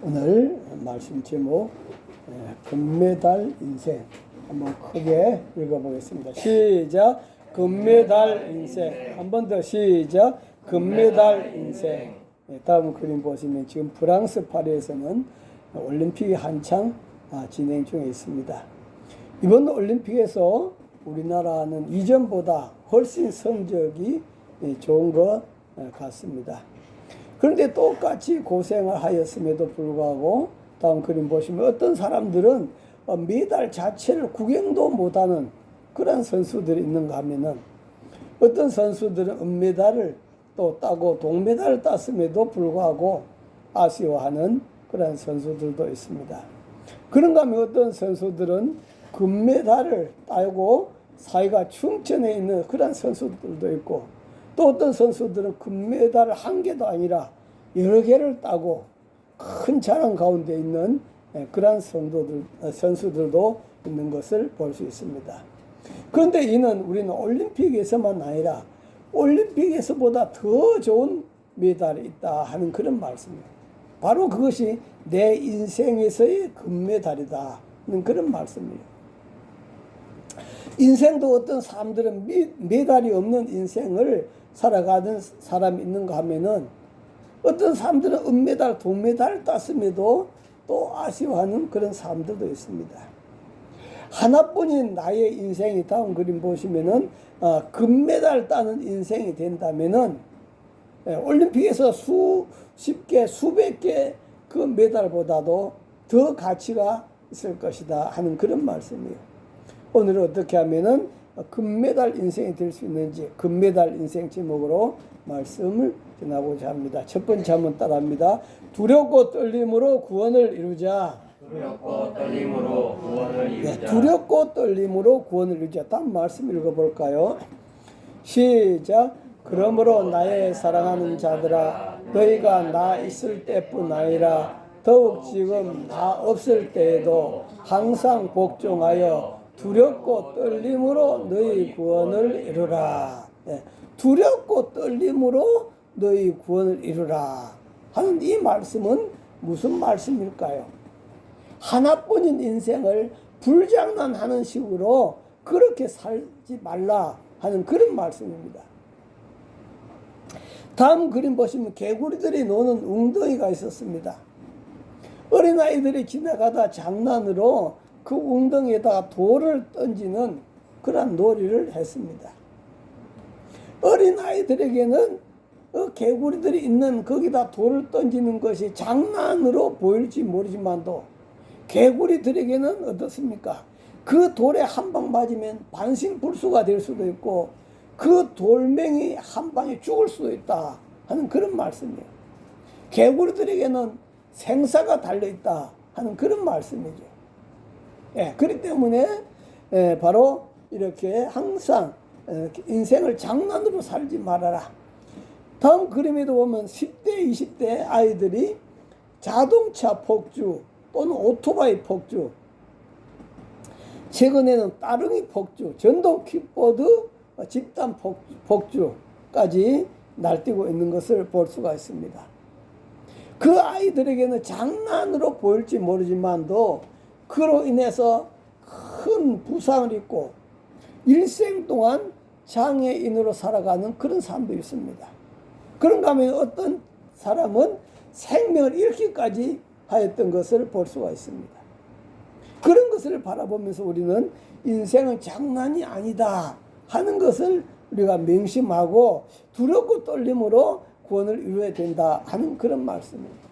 오늘 말씀 제목 금메달 인생 한번 크게 읽어보겠습니다. 시작. 금메달 인생. 한 번 더 시작. 금메달 인생. 다음 그림 보시면 지금 프랑스 파리에서는 올림픽이 한창 진행 중에 있습니다. 이번 올림픽에서 우리나라는 이전보다 훨씬 성적이 좋은 것 같습니다. 그런데 똑같이 고생을 하였음에도 불구하고 다음 그림 보시면 어떤 사람들은 메달 자체를 구경도 못하는 그런 선수들이 있는가 하면은 어떤 선수들은 은메달을 또 따고 동메달을 땄음에도 불구하고 아쉬워하는 그런 선수들도 있습니다. 그런가 하면 어떤 선수들은 금메달을 따고 사회가 충천해 있는 그런 선수들도 있고 또 어떤 선수들은 금메달을 한 개도 아니라 여러 개를 따고 큰 자랑 가운데 있는 그런 선수들도 있는 것을 볼 수 있습니다. 그런데 이는 우리는 올림픽에서만 아니라 올림픽에서보다 더 좋은 메달이 있다 하는 그런 말씀입니다. 바로 그것이 내 인생에서의 금메달이다 하는 그런 말씀이에요. 인생도 어떤 사람들은 메달이 없는 인생을 살아가는 사람이 있는가 하면은 어떤 사람들은 은메달, 동메달을 땄음에도 또 아쉬워하는 그런 사람들도 있습니다. 하나뿐인 나의 인생이 다음 그림 보시면은 금메달 따는 인생이 된다면은 올림픽에서 수십 개, 수백 개 그 메달보다도 더 가치가 있을 것이다 하는 그런 말씀이에요. 오늘은 어떻게 하면은 금메달 인생이 될 수 있는지 금메달 인생 제목으로 말씀을 전하고자 합니다. 첫 번째 한번 따라합니다. 두렵고 떨림으로 구원을 이루자. 두렵고 떨림으로 구원을 이루자. 네, 두렵고 떨림으로 구원을 이루자. 다음 말씀 읽어볼까요? 시작. 그러므로 나의 사랑하는 자들아 너희가 나 있을 때뿐 아니라 더욱 지금 나 없을 때에도 항상 복종하여 두렵고 떨림으로 너희 구원을 이루라. 네, 두렵고 떨림으로 너희 구원을 이루라 하는 이 말씀은 무슨 말씀일까요? 하나뿐인 인생을 불장난하는 식으로 그렇게 살지 말라 하는 그런 말씀입니다. 다음 그림 보시면 개구리들이 노는 웅덩이가 있었습니다. 어린아이들이 지나가다 장난으로 그 웅덩이에다가 돌을 던지는 그런 놀이를 했습니다. 어린아이들에게는 개구리들이 있는 거기다 돌을 던지는 것이 장난으로 보일지 모르지만도 개구리들에게는 어떻습니까? 그 돌에 한 방 맞으면 반신불수가 될 수도 있고 그 돌멩이 한 방에 죽을 수도 있다 하는 그런 말씀이에요. 개구리들에게는 생사가 달려있다 하는 그런 말씀이죠. 그렇기 때문에 바로 이렇게 항상 인생을 장난으로 살지 말아라. 다음 그림에도 보면 10대, 20대 아이들이 자동차 폭주 또는 오토바이 폭주, 최근에는 따릉이 폭주, 전동 킥보드 집단 폭주까지 날뛰고 있는 것을 볼 수가 있습니다. 그 아이들에게는 장난으로 보일지 모르지만도 그로 인해서 큰 부상을 입고 일생 동안 장애인으로 살아가는 그런 사람도 있습니다. 그런가 하면 어떤 사람은 생명을 잃기까지 하였던 것을 볼 수가 있습니다. 그런 것을 바라보면서 우리는 인생은 장난이 아니다 하는 것을 우리가 명심하고 두렵고 떨림으로 구원을 이루어야 된다 하는 그런 말씀입니다.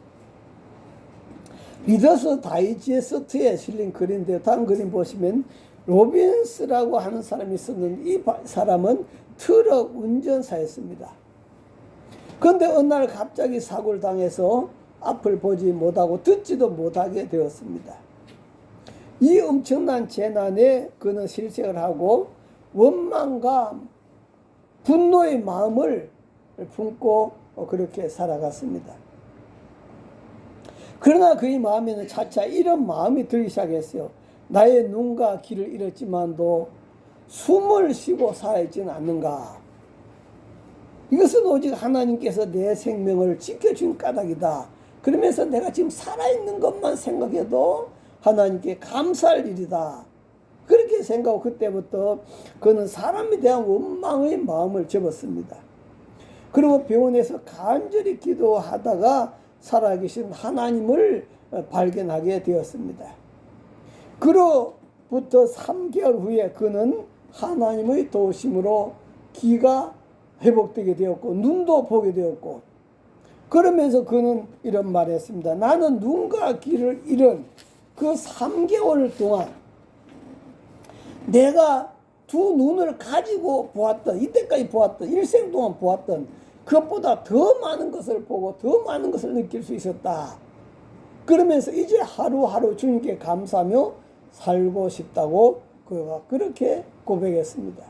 리더스 다이제스트에 실린 글인데 다음 그림 보시면 로빈스라고 하는 사람이 있었는데 이 사람은 트럭 운전사였습니다. 그런데 어느 날 갑자기 사고를 당해서 앞을 보지 못하고 듣지도 못하게 되었습니다. 이 엄청난 재난에 그는 실색을 하고 원망과 분노의 마음을 품고 그렇게 살아갔습니다. 그러나 그의 마음에는 차차 이런 마음이 들기 시작했어요. 나의 눈과 귀를 잃었지만도 숨을 쉬고 살아있지는 않는가. 이것은 오직 하나님께서 내 생명을 지켜준 까닭이다 그러면서 내가 지금 살아있는 것만 생각해도 하나님께 감사할 일이다. 그렇게 생각하고 그때부터 그는 사람에 대한 원망의 마음을 접었습니다. 그리고 병원에서 간절히 기도하다가 살아계신 하나님을 발견하게 되었습니다. 그로부터 3개월 후에 그는 하나님의 도우심으로 귀가 회복되게 되었고 눈도 보게 되었고, 그러면서 그는 이런 말을 했습니다. 나는 눈과 귀를 잃은 그 3개월 동안 내가 두 눈을 가지고 보았던, 이때까지 보았던, 일생 동안 보았던 그것보다 더 많은 것을 보고 더 많은 것을 느낄 수 있었다. 그러면서 이제 하루하루 주님께 감사하며 살고 싶다고 그가 그렇게 고백했습니다.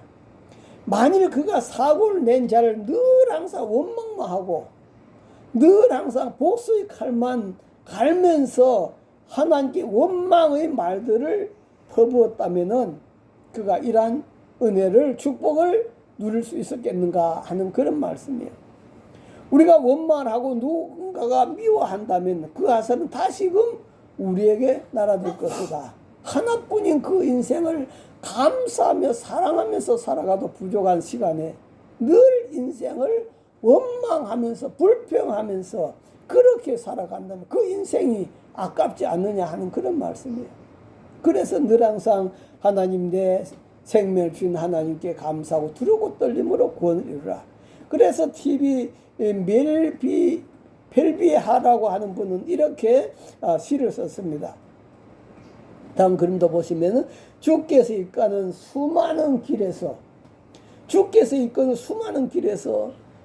만일 그가 사고를 낸 자를 늘 항상 원망만 하고 늘 항상 복수의 칼만 갈면서 하나님께 원망의 말들을 퍼부었다면은 그가 이러한 은혜를, 축복을 누릴 수 있었겠는가 하는 그런 말씀이에요. 우리가 원망을 하고 누군가가 미워한다면 그 하사는 다시금 우리에게 날아들 것이다. 하나뿐인 그 인생을 감사하며 사랑하면서 살아가도 부족한 시간에 늘 인생을 원망하면서 불평하면서 그렇게 살아간다면 그 인생이 아깝지 않느냐 하는 그런 말씀이에요. 그래서 늘 항상 하나님, 내 생명을 주신 하나님께 감사하고 두렵고 떨림으로 구원을 이루라. 그래서 TV 벨비하라고 하는 분은 이렇게 시를 썼습니다. 다음 그림도 보시면은 주께서 이끄는 수많은 길에서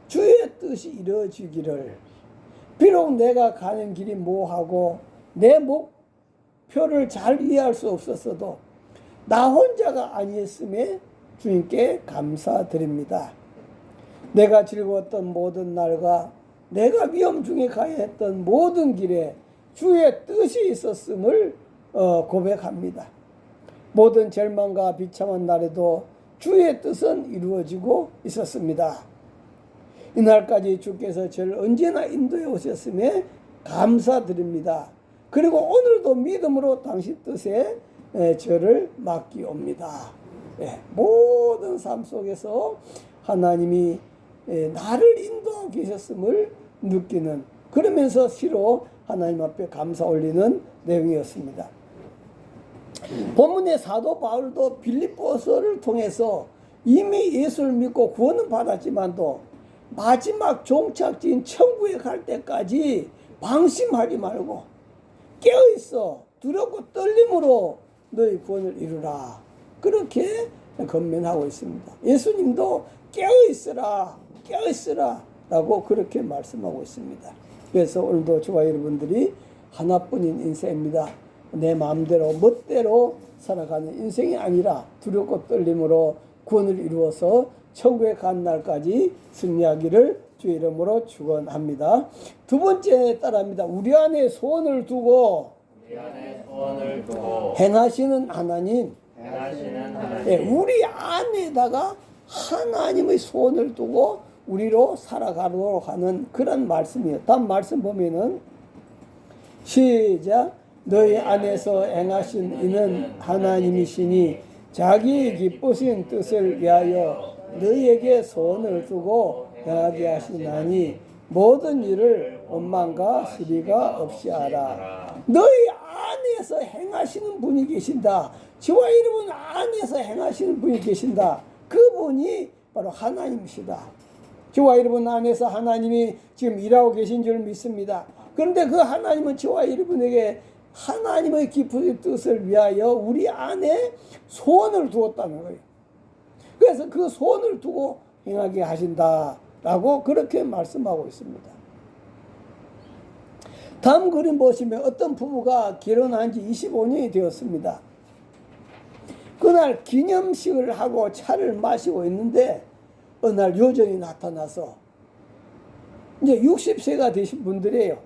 주의 뜻이 이루어지기를, 비록 내가 가는 길이 모호하고 내 목표를 잘 이해할 수 없었어도 나 혼자가 아니었음에 주님께 감사드립니다. 내가 즐거웠던 모든 날과 내가 위험 중에 가야 했던 모든 길에 주의 뜻이 있었음을 고백합니다. 모든 절망과 비참한 날에도 주의 뜻은 이루어지고 있었습니다. 이날까지 주께서 저를 언제나 인도해 오셨음에 감사드립니다. 그리고 오늘도 믿음으로 당신 뜻에 저를 맡기옵니다. 모든 삶 속에서 하나님이 나를 인도하고 계셨음을 느끼는, 그러면서 시로 하나님 앞에 감사 올리는 내용이었습니다. 본문의 사도 바울도 빌립보서를 통해서 이미 예수를 믿고 구원은 받았지만도 마지막 종착지인 천국에 갈 때까지 방심하지 말고 깨어있어 두렵고 떨림으로 너희 구원을 이루라, 그렇게 권면하고 있습니다. 예수님도 깨어있으라 라고 그렇게 말씀하고 있습니다. 그래서 오늘도 저와 여러분들이 하나뿐인 인생입니다. 내 마음대로 멋대로 살아가는 인생이 아니라 두렵고 떨림으로 구원을 이루어서 천국에 간 날까지 승리하기를 주의 이름으로 축원합니다. 두 번째 따라합니다. 우리 안에 소원을 두고 행하시는 하나님. 우리 안에다가 하나님의 소원을 두고 우리로 살아가도록 하는 그런 말씀이에요. 다음 말씀 보면은 시작. 너희 안에서 행하신 이는 하나님이시니 자기 기쁘신 뜻을 위하여 너희에게 소원을 두고 행하게 하시나니 모든 일을 원망과 시비가 없이 하라. 너희 안에서 행하시는 분이 계신다. 저와 여러분 안에서 행하시는 분이 계신다. 그분이 바로 하나님이시다. 저와 여러분 안에서 하나님이 지금 일하고 계신 줄 믿습니다. 그런데 그 하나님은 저와 여러분에게 하나님의 깊은 뜻을 위하여 우리 안에 소원을 두었다는 거예요. 그래서 그 소원을 두고 행하게 하신다라고 그렇게 말씀하고 있습니다. 다음 그림 보시면 어떤 부부가 결혼한 지 25년이 되었습니다. 그날 기념식을 하고 차를 마시고 있는데 어느 날 요정이 나타나서, 이제 60세가 되신 분들이에요.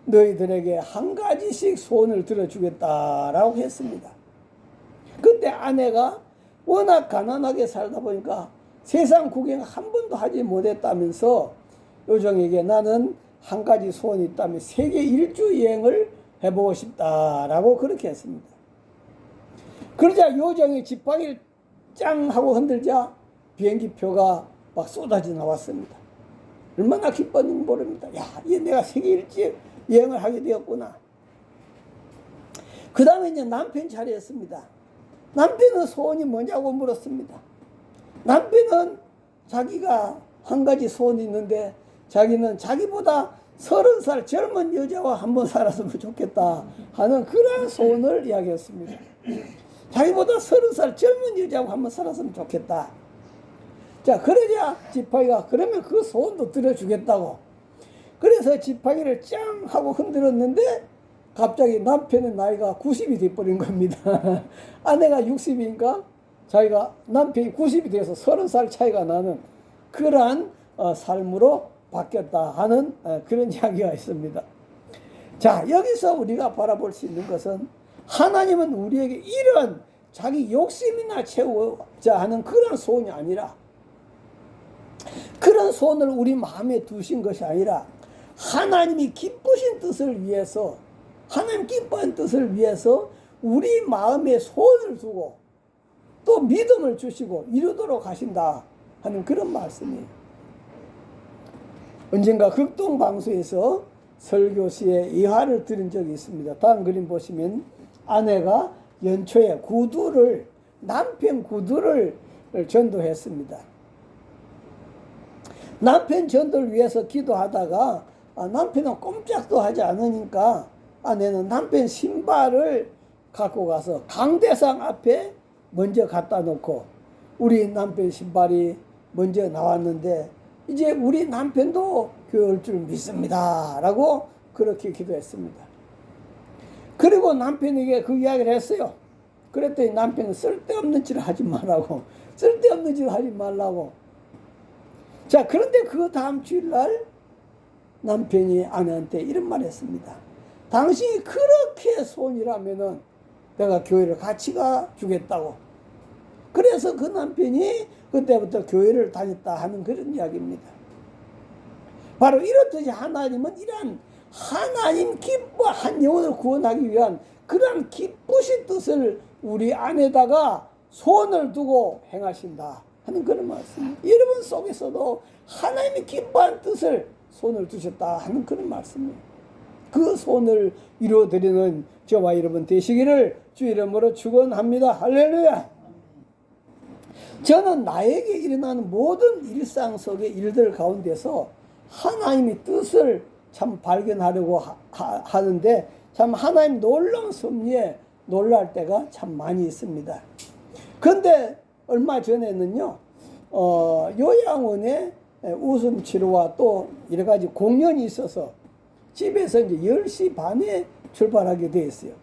너희들에게 한 가지씩 소원을 들어주겠다라고 했습니다. 그때 아내가 워낙 가난하게 살다 보니까 세상 구경 한 번도 하지 못했다면서 요정에게 나는 한 가지 소원이 있다면 세계 일주 여행을 해보고 싶다라고 그렇게 했습니다. 그러자 요정이 지팡이를 짱 하고 흔들자 비행기표가 막 쏟아져 나왔습니다. 얼마나 기뻤는지 모릅니다. 야, 이제 내가 세계 일주 여행을 하게 되었구나. 그 다음에 이제 남편 차례였습니다. 남편은 소원이 뭐냐고 물었습니다. 남편은 자기가 한 가지 소원이 있는데 자기는 자기보다 30살 젊은 여자와 한번 살았으면 좋겠다 하는 그런 소원을 이야기했습니다. 자기보다 30살 젊은 여자하고 한번 살았으면 좋겠다. 자, 그러자 지팡이가 그러면 그 소원도 들어주겠다고. 그래서 지팡이를 짱 하고 흔들었는데 갑자기 남편의 나이가 90이 돼버린 겁니다. 아내가 60이니까 자기가 남편이 90이 돼서 30살 차이가 나는 그러한 삶으로 바뀌었다 하는 그런 이야기가 있습니다. 자, 여기서 우리가 바라볼 수 있는 것은 하나님은 우리에게 이런 자기 욕심이나 채우자 하는 그런 소원이 아니라, 그런 소원을 우리 마음에 두신 것이 아니라 하나님이 기쁘신 뜻을 위해서, 하나님 기뻐하는 뜻을 위해서 우리 마음에 소원을 두고 또 믿음을 주시고 이루도록 하신다 하는 그런 말씀이에요. 언젠가 극동방송에서 설교시에 이 화를 들은 적이 있습니다. 다음 그림 보시면 아내가 연초에 구두를, 남편 구두를 전도했습니다. 남편 전도를 위해서 기도하다가 남편은 꼼짝도 하지 않으니까 아내는 남편 신발을 갖고 가서 강대상 앞에 먼저 갖다 놓고 우리 남편 신발이 먼저 나왔는데 이제 우리 남편도 교회올 줄 믿습니다 라고 그렇게 기도했습니다. 그리고 남편에게 그 이야기를 했어요. 그랬더니 남편은 쓸데없는 짓을 하지 말라고, 쓸데없는 짓을 하지 말라고. 자, 그런데 그 다음 주일날 남편이 아내한테 이런 말을 했습니다. 당신이 그렇게 소원이라면은 내가 교회를 같이 가주겠다고. 그래서 그 남편이 그때부터 교회를 다녔다 하는 그런 이야기입니다. 바로 이렇듯이 하나님은 이러한 하나님 기뻐한 영혼을 구원하기 위한 그러한 기쁘신 뜻을 우리 안에다가 소원을 두고 행하신다 하는 그런 말씀입니다. 여러분 속에서도 하나님이 기뻐한 뜻을 손을 두셨다 하는 그런 말씀이에요. 그 소원을 이루어드리는 저와 여러분 되시기를 주 이름으로 축원합니다. 할렐루야. 저는 나에게 일어나는 모든 일상 속의 일들 가운데서 하나님의 뜻을 참 발견하려고 하는데 참 하나님 놀라운 섭리에 놀랄 때가 참 많이 있습니다. 그런데 얼마 전에는요, 요양원에 웃음치료와 또 여러 가지 공연이 있어서 집에서 이제 10시 반에 출발하게 되었어요.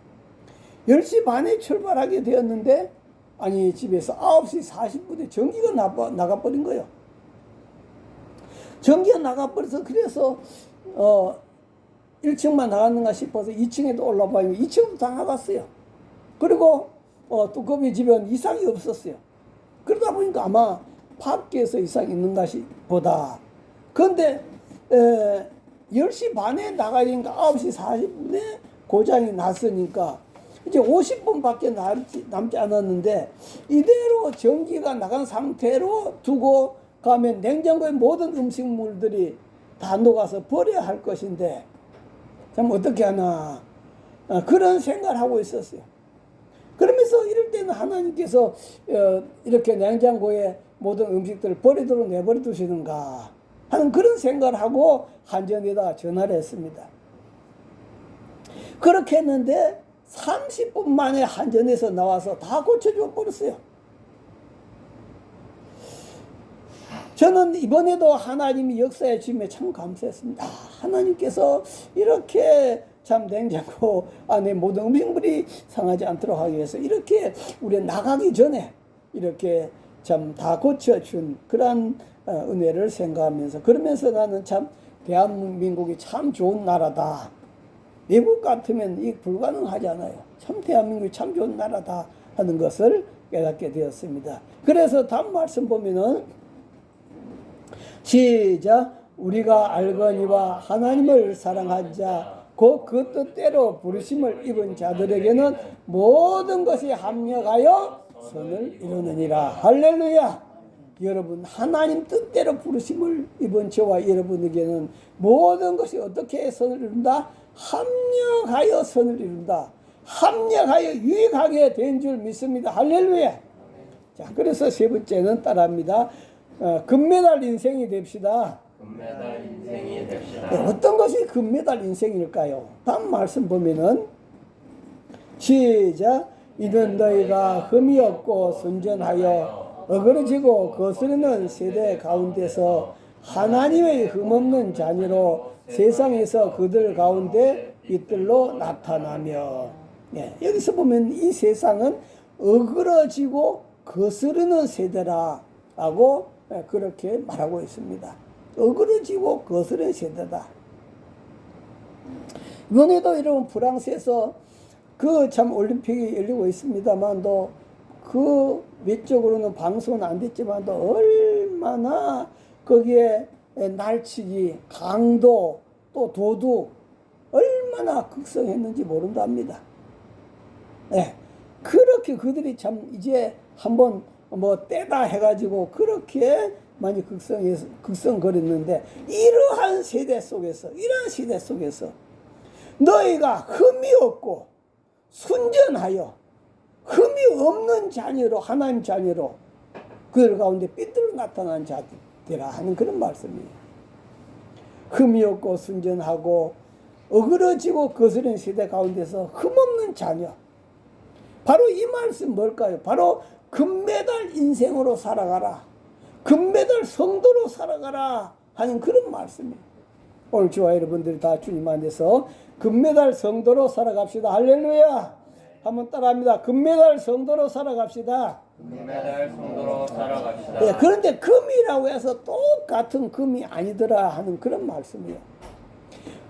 10시 반에 출발하게 되었는데, 아니, 집에서 9시 40분에 전기가 나가버린 거예요. 전기가 나가버려서, 그래서, 1층만 나갔는가 싶어서 2층에도 올라가면 2층도 다 나갔어요. 그리고, 두꺼비 집에는 이상이 없었어요. 그러다 보니까 아마 밖에서 이상이 있는가 보다. 그런데, 10시 반에 나가야 되니까 9시 40분에 고장이 났으니까 이제 50분밖에 남지 않았는데 이대로 전기가 나간 상태로 두고 가면 냉장고에 모든 음식물들이 다 녹아서 버려야 할 것인데 참 어떻게 하나 그런 생각을 하고 있었어요. 그러면서 이럴 때는 하나님께서 이렇게 냉장고에 모든 음식들을 버리도록 내버려 두시는가 하는 그런 생각을 하고 한전에다 전화를 했습니다. 그렇게 했는데 30분 만에 한전에서 나와서 다 고쳐줘 버렸어요. 저는 이번에도 하나님이 역사해 주심에 참 감사했습니다. 하나님께서 이렇게 참 냉장고 안에 모든 음식물이 상하지 않도록 하기 위해서 이렇게 우리 나가기 전에 이렇게 참 다 고쳐준 그런 은혜를 생각하면서, 그러면서 나는 참 대한민국이 참 좋은 나라다. 미국 같으면 이 불가능하잖아요. 참 대한민국이 참 좋은 나라다 하는 것을 깨닫게 되었습니다. 그래서 다음 말씀 보면은 시작. 우리가 알거니와 하나님을 사랑한 자 곧 그 뜻대로 부르심을 입은 자들에게는 모든 것이 합력하여 선을 이루느니라. 할렐루야. 여러분, 하나님 뜻대로 부르심을 입은 저와 여러분에게는 모든 것이 어떻게 선을 이룬다? 합력하여 선을 이룬다. 합력하여 유익하게 된 줄 믿습니다. 할렐루야. 자, 그래서 세 번째는 따라합니다. 금메달 인생이 됩시다. 금메달 인생이 됩시다. 네, 어떤 것이 금메달 인생일까요? 다음 말씀 보면은 시작. 이는 너희가 흠이 없고 순전하여 어그러지고 거스르는 세대 가운데서 하나님의 흠없는 자녀로 세상에서 그들 가운데 빛들로 나타나며. 네, 여기서 보면 이 세상은 어그러지고 거스르는 세대라고 그렇게 말하고 있습니다. 어그러지고 거스르는 세대다. 이번에도 여러분 프랑스에서 그 참 올림픽이 열리고 있습니다만도 그 외적으로는 방송은 안 됐지만도 얼마나 거기에 날치기, 강도, 또 도둑 얼마나 극성했는지 모른답니다. 네, 그렇게 그들이 참 이제 한번 뭐 떼다 해가지고 그렇게 많이 극성거렸는데 이러한 세대 속에서 너희가 흠이 없고 순전하여 흠이 없는 자녀로 하나님 자녀로 그들 가운데 삐뚤어 나타난 자들이라 하는 그런 말씀이에요. 흠이 없고 순전하고 어그러지고 거스른 세대 가운데서 흠없는 자녀. 바로 이 말씀 뭘까요? 바로 금메달 인생으로 살아가라. 금메달 성도로 살아가라 하는 그런 말씀이에요. 오늘 저와 여러분들이 다 주님 안에서 금메달 성도로 살아갑시다. 할렐루야. 한번 따라합니다. 금메달 성도로 살아갑시다. 금메달 성도로 살아갑시다. 네, 그런데 금이라고 해서 똑같은 금이 아니더라 하는 그런 말씀이에요.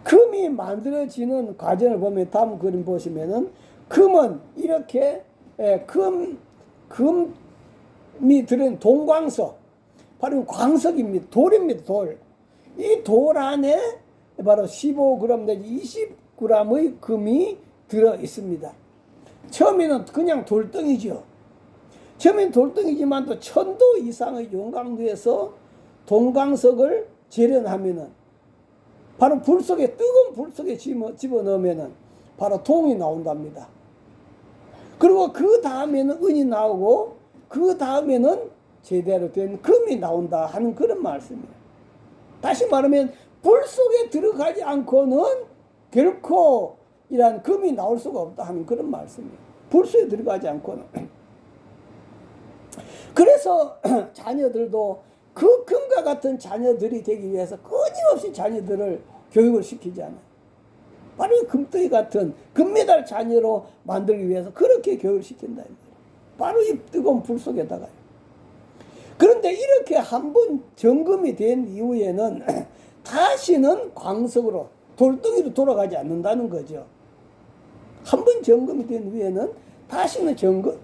금이 만들어지는 과정을 보면 다음 그림 보시면은 금은 이렇게 금이 들은 동광석, 바로 광석입니다. 돌입니다. 돌. 이 돌 안에 바로 15g 내지 20g의 금이 들어 있습니다. 처음에는 그냥 돌덩이죠. 처음엔 돌덩이지만 또 1000도 이상의 용광로에서 동광석을 재련하면은 바로 불 속에, 뜨거운 불 속에 집어넣으면은 바로 동이 나온답니다. 그리고 그 다음에는 은이 나오고 그 다음에는 제대로 된 금이 나온다 하는 그런 말씀이에요. 다시 말하면 불 속에 들어가지 않고는 결코 이러한 금이 나올 수가 없다 하는 그런 말씀이에요. 불 속에 들어가지 않고는. 그래서 자녀들도 그 금과 같은 자녀들이 되기 위해서 끊임없이 자녀들을 교육을 시키지 않아요. 바로 이 금덩이 같은 금메달 자녀로 만들기 위해서 그렇게 교육을 시킨다. 바로 이 뜨거운 불 속에다가요. 그런데 이렇게 한번 점검이 된 이후에는 다시는 광석으로 돌덩이로 돌아가지 않는다는 거죠. 한번 점검이 된 후에는 다시는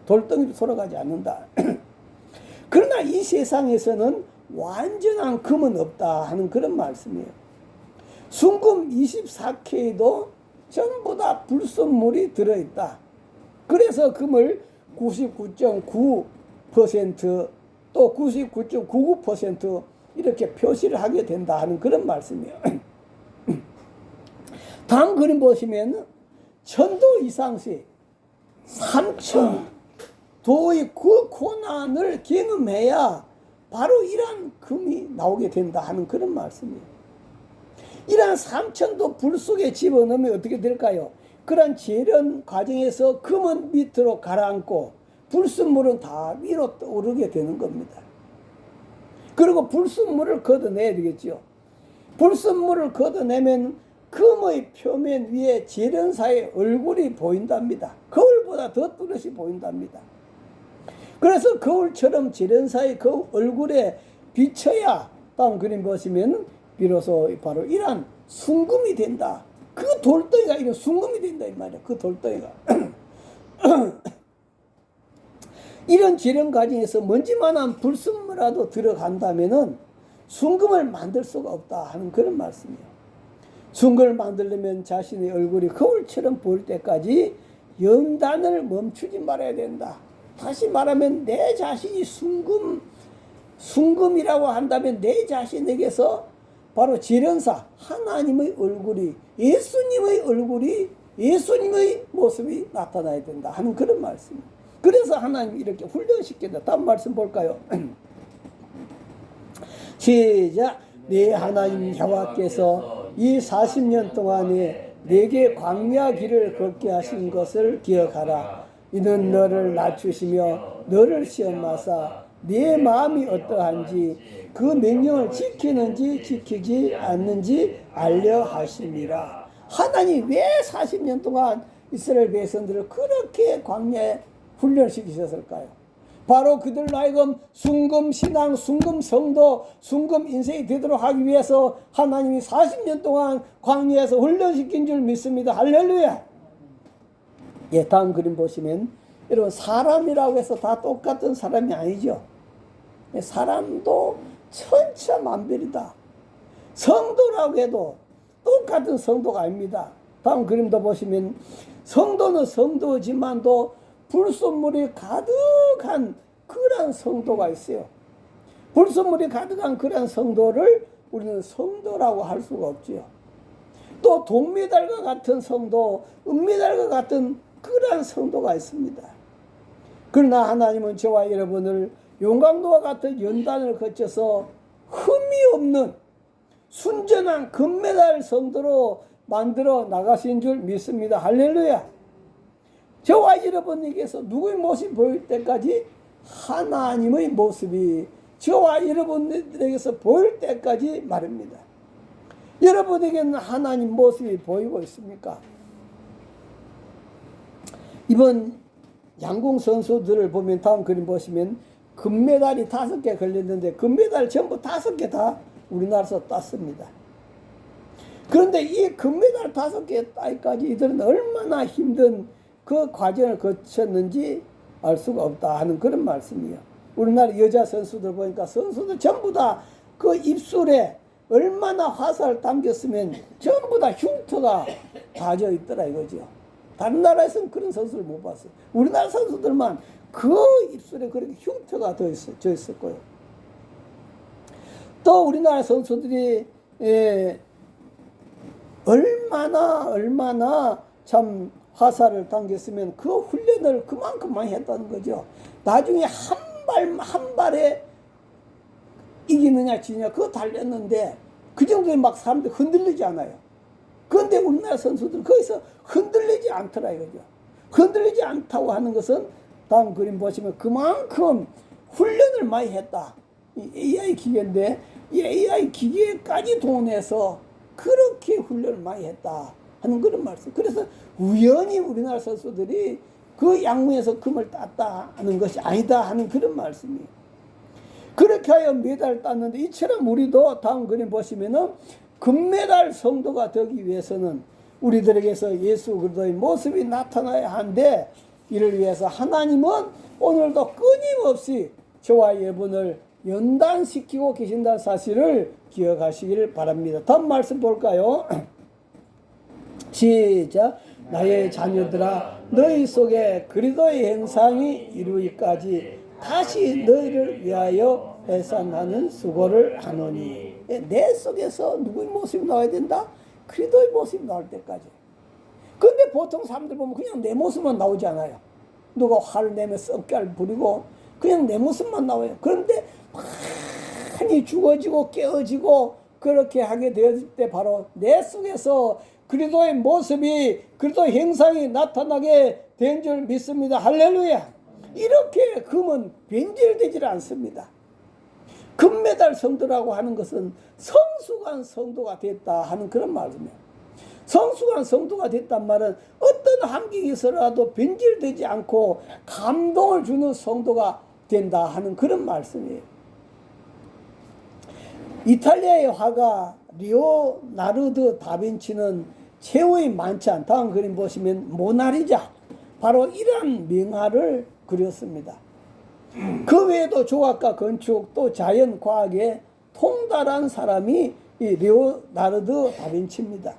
돌덩이로 돌아가지 않는다. 그러나 이 세상에서는 완전한 금은 없다 하는 그런 말씀이에요. 순금 24K도 전부 다 불순물이 들어있다. 그래서 금을 99.9% 또 99.99% 이렇게 표시를 하게 된다 하는 그런 말씀이에요. 다음 그림 보시면 1000도 이상씩 3000도의 그 고난을 경험해야 바로 이러한 금이 나오게 된다 하는 그런 말씀이에요. 이러한 3000도 불 속에 집어넣으면 어떻게 될까요? 그런 재련 과정에서 금은 밑으로 가라앉고 불순물은 다 위로 오르게 되는 겁니다. 그리고 불순물을 걷어내야 되겠죠. 불순물을 걷어내면 금의 표면 위에 재련사의 얼굴이 보인답니다. 거울보다 더 뚜렷이 보인답니다. 그래서 거울처럼 재련사의 그 얼굴에 비쳐야 다음 그림 보시면 비로소 바로 이러한 순금이 된다. 그 돌덩이가 이런 순금이 된다 이 말이야. 그 돌덩이가. 이런 재련 과정에서 먼지만한 불순물이라도 들어간다면은 순금을 만들 수가 없다 하는 그런 말씀이에요. 순금을 만들려면 자신의 얼굴이 거울처럼 보일 때까지 연단을 멈추지 말아야 된다. 다시 말하면 내 자신이 순금이라고 한다면 내 자신에게서 바로 지련사 하나님의 얼굴이, 예수님의 얼굴이, 예수님의 모습이 나타나야 된다 하는 그런 말씀입니다. 그래서 하나님이 이렇게 훈련시킨다. 다음 말씀 볼까요? 시작. 네 하나님 여호와께서 이 40년 동안에 내게 광야 길을 걷게 하신 것을 기억하라. 이는 너를 낮추시며 너를 시험하사 네 마음이 어떠한지 그 명령을 지키는지 지키지 않는지 알려 하심이라. 하나님 왜 40년 동안 이스라엘 백성들을 그렇게 광야에 훈련시키셨을까요? 바로 그들로 하여금 순금 신앙, 순금 성도, 순금 인생이 되도록 하기 위해서 하나님이 40년 동안 광야에서 훈련시킨 줄 믿습니다. 할렐루야. 예, 다음 그림 보시면 여러분 사람이라고 해서 다 똑같은 사람이 아니죠. 사람도 천차만별이다. 성도라고 해도 똑같은 성도가 아닙니다. 다음 그림도 보시면 성도는 성도지만도 불순물이 가득한 그런 성도가 있어요. 불순물이 가득한 그런 성도를 우리는 성도라고 할 수가 없지요. 또 동메달과 같은 성도, 은메달과 같은 그런 성도가 있습니다. 그러나 하나님은 저와 여러분을 용광로와 같은 연단을 거쳐서 흠이 없는 순전한 금메달 성도로 만들어 나가신 줄 믿습니다. 할렐루야. 저와 여러분에게서 누구의 모습이 보일 때까지 하나님의 모습이 저와 여러분들에게서 보일 때까지 말입니다. 여러분에게는 하나님 모습이 보이고 있습니까? 이번 양궁 선수들을 보면 다음 그림 보시면 금메달이 5개 걸렸는데 금메달 전부 5개 다 우리나라에서 땄습니다. 그런데 이 금메달 5개 따기까지 이들은 얼마나 힘든 그 과정을 거쳤는지 알 수가 없다 하는 그런 말씀이에요. 우리나라 여자 선수들 보니까 선수들 전부 다 그 입술에 얼마나 화살을 당겼으면 전부 다 흉터가 가져 있더라 이거죠. 다른 나라에서는 그런 선수를 못 봤어요. 우리나라 선수들만 그 입술에 그렇게 흉터가 져 있었고요. 또 우리나라 선수들이 얼마나 참 화살을 당겼으면 그 훈련을 그만큼 많이 했다는 거죠. 나중에 한 발에 이기느냐 지느냐 그거 달렸는데 그 정도에 막 사람들이 흔들리지 않아요. 그런데 우리나라 선수들은 거기서 흔들리지 않더라 이거죠. 흔들리지 않다고 하는 것은 다음 그림 보시면 그만큼 훈련을 많이 했다. 이 AI 기계인데 이 AI 기계까지 동원해서 그렇게 훈련을 많이 했다 하는 그런 말씀. 그래서 우연히 우리나라 선수들이 그 양궁에서 금을 땄다 하는 것이 아니다 하는 그런 말씀이에요. 그렇게 하여 메달을 땄는데 이처럼 우리도 다음 그림 보시면은 금메달 성도가 되기 위해서는 우리들에게서 예수 그리스도의 모습이 나타나야 하는데 이를 위해서 하나님은 오늘도 끊임없이 저와 여러분을 연단시키고 계신다는 사실을 기억하시기를 바랍니다. 다음 말씀 볼까요? 시작. 나의 자녀들아 너희 속에 그리스도의 형상이 이루기까지 다시 너희를 위하여 해산하는 수고를 하노니. 내 속에서 누구의 모습이 나와야 된다? 그리스도의 모습이 나올 때까지. 근데 보통 사람들 보면 그냥 내 모습만 나오지 않아요. 누가 화를 내며 썩갈 부리고 그냥 내 모습만 나와요. 그런데 많이 죽어지고 깨어지고 그렇게 하게 되었을 때 바로 내 속에서 그리스도의 모습이 그리스도의 형상이 나타나게 된 줄 믿습니다. 할렐루야. 이렇게 금은 변질되질 않습니다. 금메달 성도라고 하는 것은 성숙한 성도가 됐다 하는 그런 말이에요. 성숙한 성도가 됐단 말은 어떤 환경이 있어라도 변질되지 않고 감동을 주는 성도가 된다 하는 그런 말씀이에요. 이탈리아의 화가 리오나르도 다빈치는 최후의 만찬, 다음 그림 보시면 모나리자, 바로 이러한 명화를 그렸습니다. 그 외에도 조각과 건축 또 자연과학에 통달한 사람이 이 레오나르도 다빈치입니다.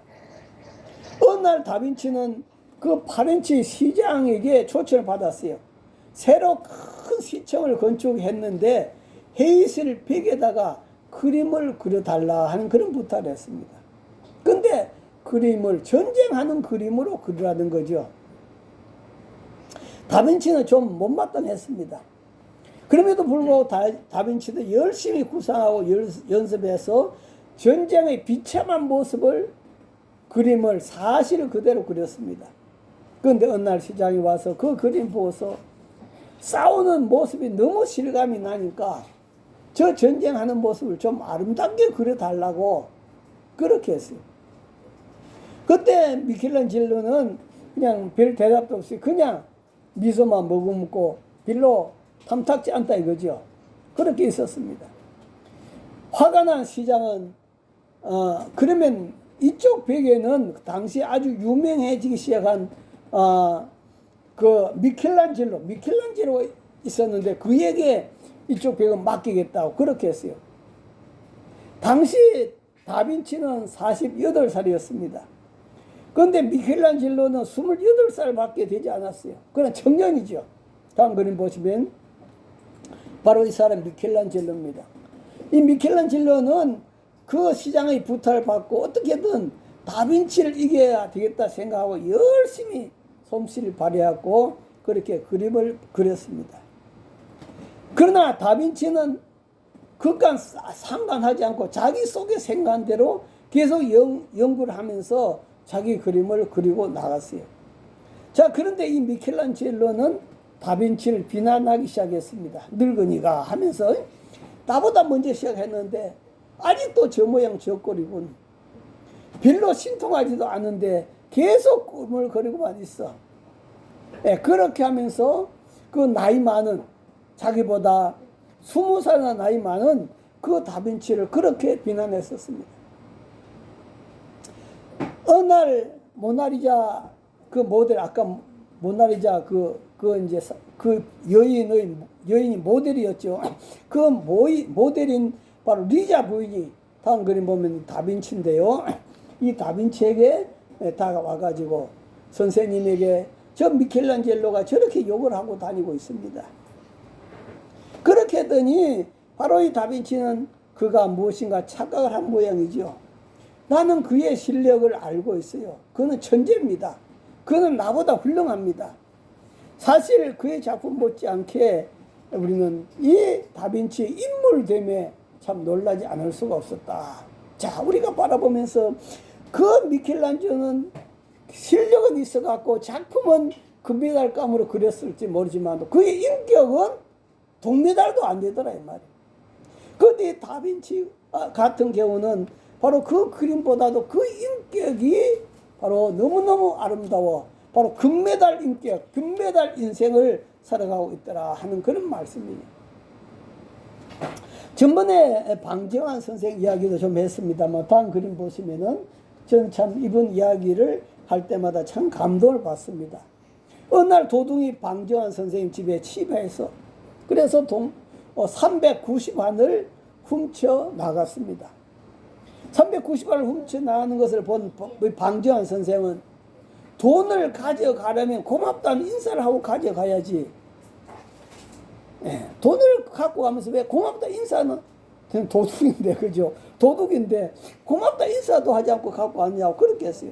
어느 날 다빈치는 그 파렌치 시장에게 초청을 받았어요. 새로 큰 시청을 건축했는데 회의실 벽에다가 그림을 그려달라 하는 그런 부탁을 했습니다. 근데 그림을 전쟁하는 그림으로 그리라는 거죠. 다빈치는 좀 못마땅했습니다. 그럼에도 불구하고 다빈치도 열심히 구상하고 연습해서 전쟁의 비참한 모습을 그림을 사실 그대로 그렸습니다. 그런데 어느 날 시장에 와서 그 그림 보고서 싸우는 모습이 너무 실감이 나니까 저 전쟁하는 모습을 좀 아름답게 그려달라고 그렇게 했어요. 그때 미켈란젤로는 그냥 별 대답도 없이 그냥 미소만 머금고 별로 탐탁지 않다 이거죠. 그렇게 있었습니다. 화가 난 시장은 그러면 이쪽 벽에는 당시 아주 유명해지기 시작한 그 미켈란젤로 있었는데 그에게 이쪽 벽은 맡기겠다고 그렇게 했어요. 당시 다빈치는 48살이었습니다. 그런데 미켈란젤로는 28살밖에 되지 않았어요. 그건 청년이죠. 다음 그림 보시면 바로 이 사람 미켈란젤로입니다. 이 미켈란젤로는 그 시장의 부탁을 받고 어떻게든 다빈치를 이겨야 되겠다 생각하고 열심히 솜씨를 발휘하고 그렇게 그림을 그렸습니다. 그러나 다빈치는 그간 상관하지 않고 자기 속의 생각대로 계속 연구를 하면서 자기 그림을 그리고 나갔어요. 자, 그런데 이 미켈란젤로는 다빈치를 비난하기 시작했습니다. 늙은이가 하면서 나보다 먼저 시작했는데 아직도 저 모양 저 꼴이군. 별로 신통하지도 않은데 계속 꿈을 그리고만 있어. 예, 그렇게 하면서 그 나이 많은 자기보다 20살이나 나이 많은 그 다빈치를 그렇게 비난했었습니다. 어느 날 모나리자 그 모델 아까 모나리자 그 여인이 모델이었죠. 그 모델인 바로 리자 부인이 다음 그림 보면 다빈치인데요. 이 다빈치에게 다가와가지고 선생님에게 저 미켈란젤로가 저렇게 욕을 하고 다니고 있습니다. 그렇게 했더니 바로 이 다빈치는 그가 무엇인가 착각을 한 모양이죠. 나는 그의 실력을 알고 있어요. 그는 천재입니다. 그는 나보다 훌륭합니다. 사실 그의 작품 못지않게 우리는 이 다빈치의 인물됨에 참 놀라지 않을 수가 없었다. 자, 우리가 바라보면서 그 미켈란젤로는 실력은 있어갖고 작품은 금메달감으로 그렸을지 모르지만 그의 인격은 동메달도 안 되더라 이 말이에요. 그런데 다빈치 같은 경우는 바로 그 그림보다도 그 인격이 바로 너무너무 아름다워 바로 금메달 인격, 금메달 인생을 살아가고 있더라 하는 그런 말씀이에요. 전번에 방정환 선생 이야기도 좀 했습니다만 다음 그림 보시면은 저는 참 이번 이야기를 할 때마다 참 감동을 받습니다. 어느 날 도둑이 방정환 선생님 집에 침입해서 그래서 390안을 훔쳐 나갔습니다. 390안을 훔쳐 나가는 것을 본 방정환 선생은 돈을 가져가려면 고맙다는 인사를 하고 가져가야지. 돈을 갖고 가면서 왜 고맙다 인사는 도둑인데 그죠? 도둑인데 고맙다 인사도 하지 않고 갖고 왔냐고 그렇게 했어요.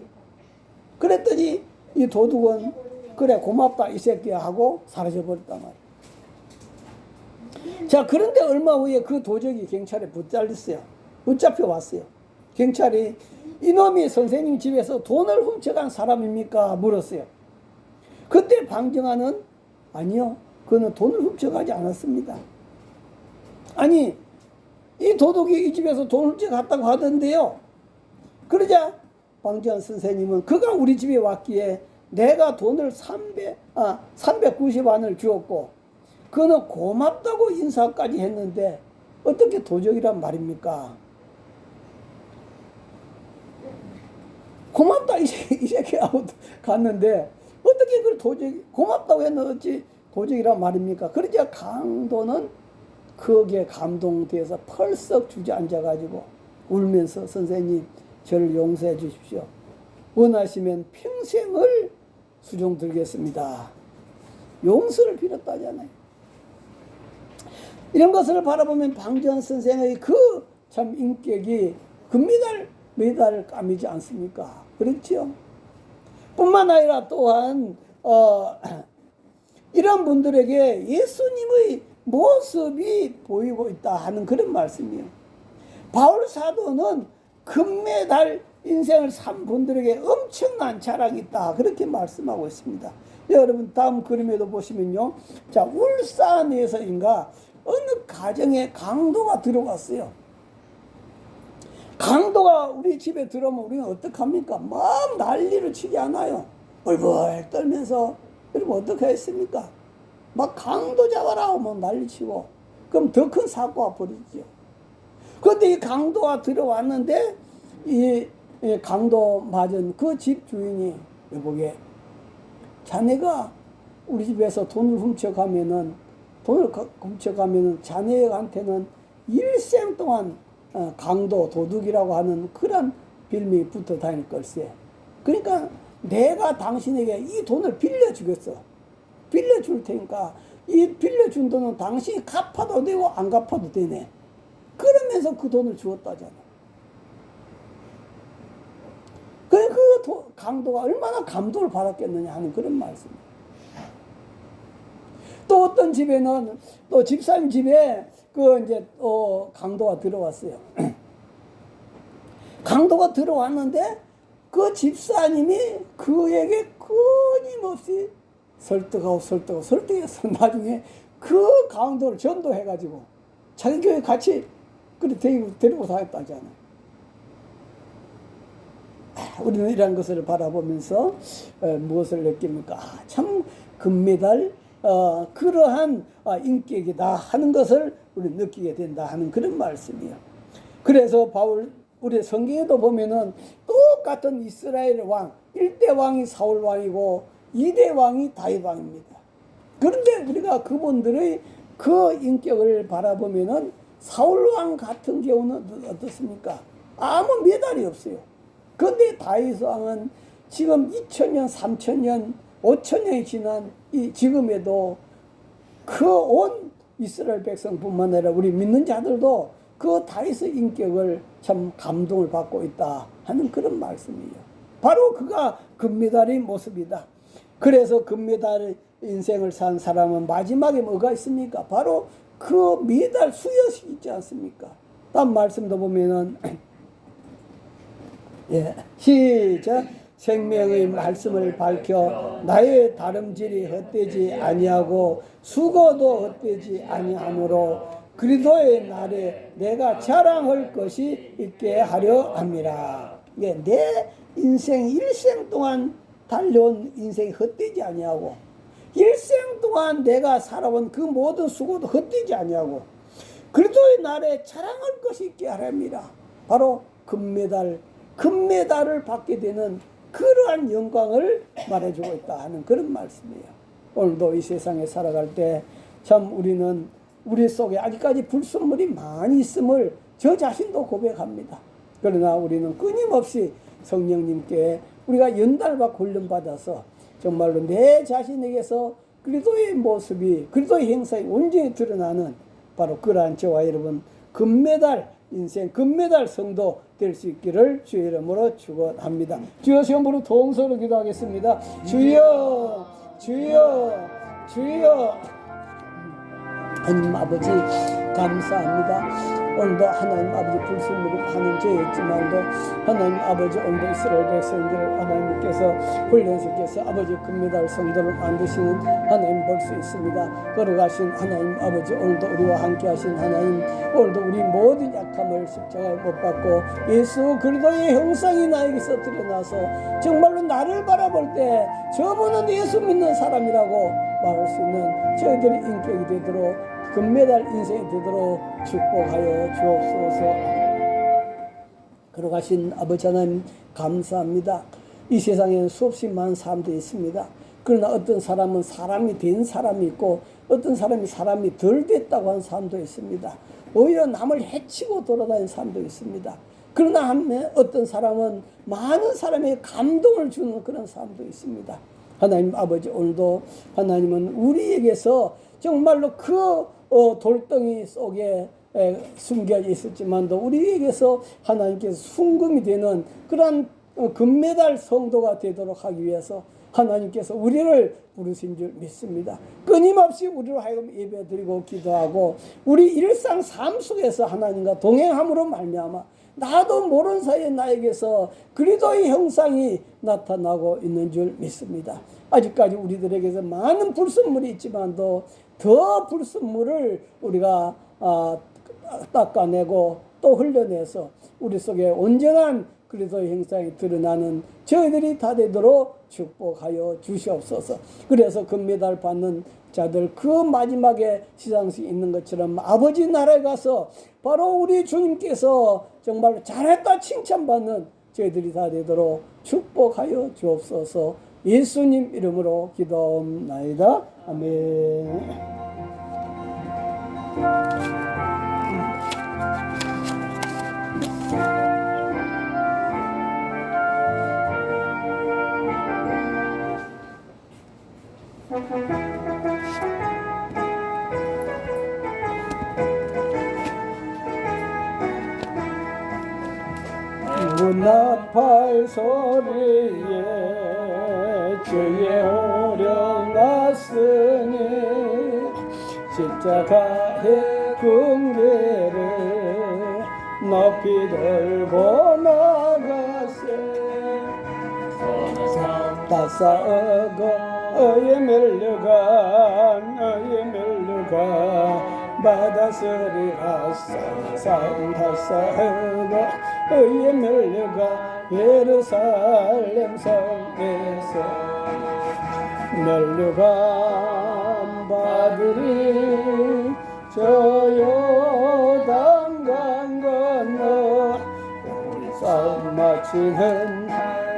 그랬더니 이 도둑은 그래 고맙다 이 새끼야 하고 사라져버렸단 말이에요. 자, 그런데 얼마 후에 그 도적이 경찰에 붙잡혀 왔어요. 경찰이 이놈이 선생님 집에서 돈을 훔쳐간 사람입니까? 물었어요. 그때 방정환은 아니요. 그는 돈을 훔쳐가지 않았습니다. 아니, 이 도둑이 이 집에서 돈을 훔쳐갔다고 하던데요. 그러자 방정환 선생님은 그가 우리 집에 왔기에 내가 돈을 390안을 주었고 그는 고맙다고 인사까지 했는데 어떻게 도적이란 말입니까? 고맙다 이 새끼하고 갔는데 어떻게 그걸 도적이 고맙다고 했는데 어찌 도적이란 말입니까? 그러자 강도는 거기에 감동돼서 펄썩 주저앉아가지고 울면서 선생님 저를 용서해 주십시오. 원하시면 평생을 수종 들겠습니다. 용서를 빌었다잖아요. 이런 것을 바라보면 방전 선생의 그 참 인격이 금메달 메달을 까미지 않습니까? 그렇죠? 뿐만 아니라 또한 이런 분들에게 예수님의 모습이 보이고 있다 하는 그런 말씀이에요. 바울 사도는 금메달 인생을 산 분들에게 엄청난 자랑이 있다 그렇게 말씀하고 있습니다. 여러분 다음 그림에도 보시면요, 자 울산에서인가 어느 가정에 강도가 들어왔어요. 강도가 우리 집에 들어오면 우리는 어떡합니까? 막 난리를 치지 않아요. 벌벌 떨면서. 그리고 어떻게 했습니까? 막 강도 잡아라 하면 난리치고 그럼 더 큰 사고가 벌어지죠. 그런데 이 강도가 들어왔는데 이 강도 맞은 그 집 주인이 여보게 자네가 우리 집에서 돈을 훔쳐가면은 자네한테는 일생 동안 강도 도둑이라고 하는 그런 빌명이 붙어 다닐 걸세. 그러니까 내가 당신에게 이 돈을 빌려주겠어. 빌려줄 테니까 이 빌려준 돈은 당신이 갚아도 되고 안 갚아도 되네. 그러면서 그 돈을 주었다잖아. 그 강도가 얼마나 감동을 받았겠느냐 하는 그런 말씀이에요. 또 어떤 집에는 또 집사님 집에 강도가 들어왔어요. 강도가 들어왔는데 그 집사님이 그에게 끊임없이 설득해서 나중에 그 강도를 전도해가지고 자기 교회 같이 데리고 다녔다잖아요. 우리는 이런 것을 바라보면서 무엇을 느낍니까? 참 금메달 그러한 인격이다 하는 것을 우리는 느끼게 된다 하는 그런 말씀이에요. 그래서 바울 우리 성경에도 보면은 똑같은 이스라엘 왕 1대 왕이 사울 왕이고 2대 왕이 다윗 왕입니다. 그런데 우리가 그분들의 그 인격을 바라보면은 사울 왕 같은 경우는 어떻습니까? 아무 메달이 없어요. 그런데 다윗 왕은 지금 2000년, 3000년, 5000년이 지난 이 지금에도 그 온 이스라엘 백성뿐만 아니라 우리 믿는 자들도 그 다윗의 인격을 참 감동을 받고 있다 하는 그런 말씀이에요. 바로 그가 금메달의 모습이다. 그래서 금메달 인생을 산 사람은 마지막에 뭐가 있습니까? 바로 그 메달 수여식 있지 않습니까? 다음 말씀도 보면은 시작. 생명의 말씀을 밝혀 나의 다름질이 헛되지 아니하고 수고도 헛되지 아니하므로 그리스도의 날에 내가 자랑할 것이 있게 하려 함이라. 내 인생 일생 동안 달려온 인생이 헛되지 아니하고 일생 동안 내가 살아온 그 모든 수고도 헛되지 아니하고 그리스도의 날에 자랑할 것이 있게 하려 함이라. 바로 금메달을 받게 되는 그러한 영광을 말해주고 있다 하는 그런 말씀이에요. 오늘도 이 세상에 살아갈 때 참 우리는 우리 속에 아직까지 불순물이 많이 있음을 저 자신도 고백합니다. 그러나 우리는 끊임없이 성령님께 우리가 연달과 훈련받아서 정말로 내 자신에게서 그리스도의 모습이 그리스도의 행사에 온전히 드러나는 바로 그러한 저와 여러분 금메달 인생 금메달 성도 될 수 있기를 주의 이름으로 축원합니다. 주여 시험으로 동서로 기도하겠습니다. 주여 주여 주여. 하나님 아버지 감사합니다. 오늘도 하나님 아버지 불순물이 많은 죄였지만도 하나님 아버지 오늘도 이스라엘 백성들을 하나님께서 훈련시켜서 아버지 금메달 성도를 만드시는 하나님 볼 수 있습니다. 걸어가신 하나님 아버지 오늘도 우리와 함께 하신 하나님 오늘도 우리 모든 약함을 십자가에 못 박고 예수 그리스도의 형상이 나에게서 드러나서 정말로 나를 바라볼 때 저분은 예수 믿는 사람이라고 말할 수 있는 저희들의 인격이 되도록 금메달 인생이 되도록 축복하여 주옵소서. 걸어가신 아버지 하나님 감사합니다. 이 세상에는 수없이 많은 사람들이 있습니다. 그러나 어떤 사람은 사람이 된 사람이 있고 어떤 사람이 덜 됐다고 하는 사람도 있습니다. 오히려 남을 해치고 돌아다니는 사람도 있습니다. 그러나 어떤 사람은 많은 사람에게 감동을 주는 그런 사람도 있습니다. 하나님 아버지, 오늘도 하나님은 우리에게서 정말로 그 돌덩이 속에 숨겨져 있었지만도 우리에게서 하나님께서 순금이 되는 그러한 금메달 성도가 되도록 하기 위해서 하나님께서 우리를 부르신 줄 믿습니다. 끊임없이 우리로 하여금 예배드리고 기도하고 우리 일상 삶 속에서 하나님과 동행함으로 말미암아 나도 모르는 사이에 나에게서 그리스도의 형상이 나타나고 있는 줄 믿습니다. 아직까지 우리들에게서 많은 불순물이 있지만도 더 불순물을 우리가 닦아내고 또 흘려내서 우리 속에 온전한 그리스도의 형상이 드러나는 저희들이 다 되도록 축복하여 주시옵소서. 그래서 금메달 받는 자들 그 마지막에 시상식이 있는 것처럼 아버지 나라에 가서 바로 우리 주님께서 정말 잘했다 칭찬받는 저희들이 다 되도록 축복하여 주옵소서. 예수님 이름으로 기도하옵나이다. 아멘. 문나팔 소리에 주의 오령 났으니 십자가의 군계를 높이 들고 나가세. 다 싸우고 어의 멸류관 받았으리라. 싸움 다 싸우고 의의 멸류관 예루살렘 성에서 멸류관 받으리. 저 요단강 건너 싸움 마치는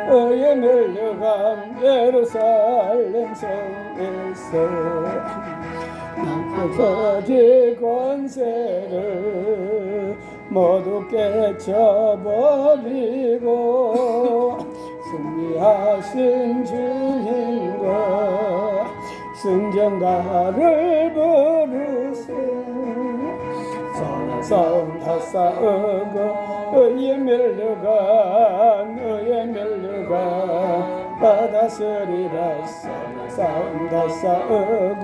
의의 멸류관 예루살렘 성에서 거짓 권세를 모두 깨쳐버리고 승리하신 주님과 승전가를 부르세. 싸움 다 싸우고 의의 멸류관 받았으리라. 싸움 다 싸우고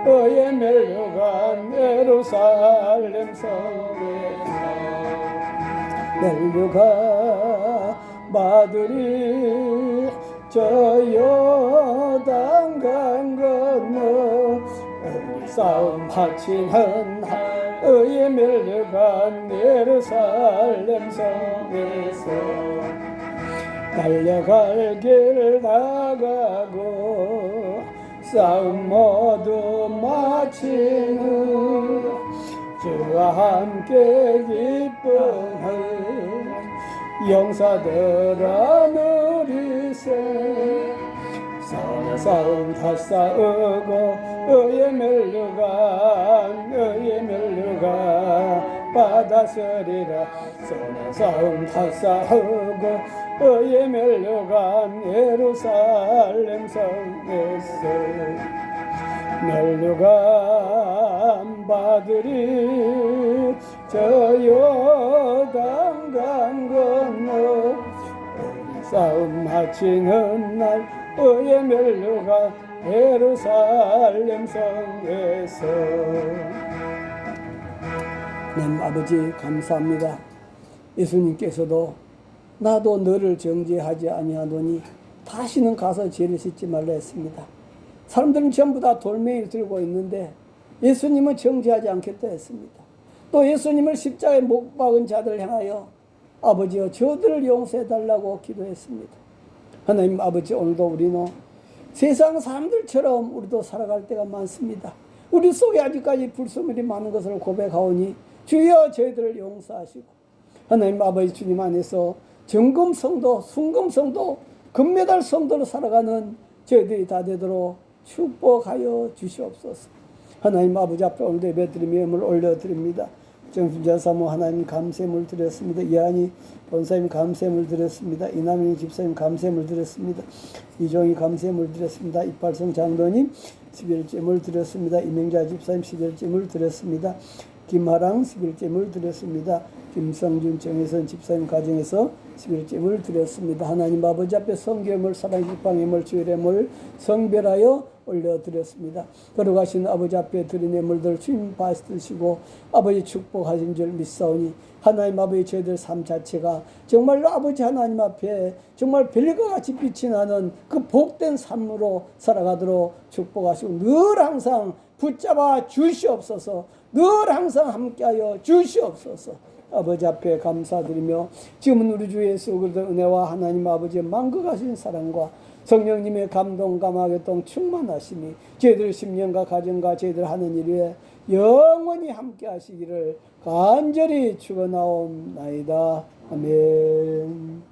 의의 멸류관 예루살렘 성에서 멸류관 받으리. 저 요단강 건너 싸움 마치는 의의 멸류관 예루살렘 성에서 달려갈 길 나가고 싸움 모두 마치는 주와 함께 기쁨을 영사들아 누리세. 싸움 다 싸우고 의의 멸류관 받았으리라. 싸움 다 싸우고 의의 멸류관 예루살렘 성에서 멸류관 받으리. 저 요단강 건너 싸움 마치는 날 의의 멸류관 예루살렘 성에서. 하나님 아버지 감사합니다. 예수님께서도 나도 너를 정죄하지 아니하노니 다시는 가서 죄를 짓지 말라 했습니다. 사람들은 전부 다 돌멩이를 들고 있는데 예수님은 정죄하지 않겠다 했습니다. 또 예수님을 십자가에 못 박은 자들을 향하여 아버지여 저들을 용서해달라고 기도했습니다. 하나님 아버지, 오늘도 우리는 세상 사람들처럼 우리도 살아갈 때가 많습니다. 우리 속에 아직까지 불순물이 많은 것을 고백하오니 주여 저희들을 용서하시고 하나님 아버지 주님 안에서 정금 성도, 순금 성도, 금메달 성도로 살아가는 저희들이 다 되도록 축복하여 주시옵소서. 하나님 아버지 앞에 오늘도 예배드리며 예물 올려드립니다. 정순자사모 하나님 감세물 드렸습니다. 이한이 본사님 감세물 드렸습니다. 이남인 집사님 감세물 드렸습니다. 이종이 감세물 드렸습니다. 이팔성 장로님 11제물 드렸습니다. 이명자 집사님 11제물 드렸습니다. 김하랑 11제물 드렸습니다. 김성준 정혜선 집사님 가정에서 11제물 드렸습니다. 하나님 아버지 앞에 성결물, 사랑지팡이물, 주일의물 성별하여 올려드렸습니다. 걸어가신 아버지 앞에 드린 예물들 주님 받으시고 아버지 축복하신 줄 믿사오니 하나님 아버지 저희들 삶 자체가 정말로 아버지 하나님 앞에 정말 별과 같이 빛이 나는 그 복된 삶으로 살아가도록 축복하시고 늘 항상 붙잡아 주시옵소서. 늘 항상 함께하여 주시옵소서. 아버지 앞에 감사드리며 지금은 우리 주 예수 그리스도의 은혜와 하나님 아버지의 만극하신 사랑과 성령님의 감동 감화교통 충만하심이 저희들 심령과 가정과 저희들 하는 일 위에 영원히 함께 하시기를 간절히 축원하옵나이다. 아멘.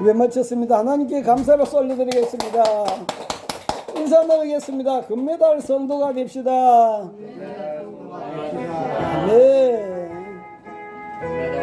예배 마쳤습니다. 하나님께 감사의 박수 올려드리겠습니다. 인사 나누겠습니다. 금메달 성도가 됩시다. 아멘.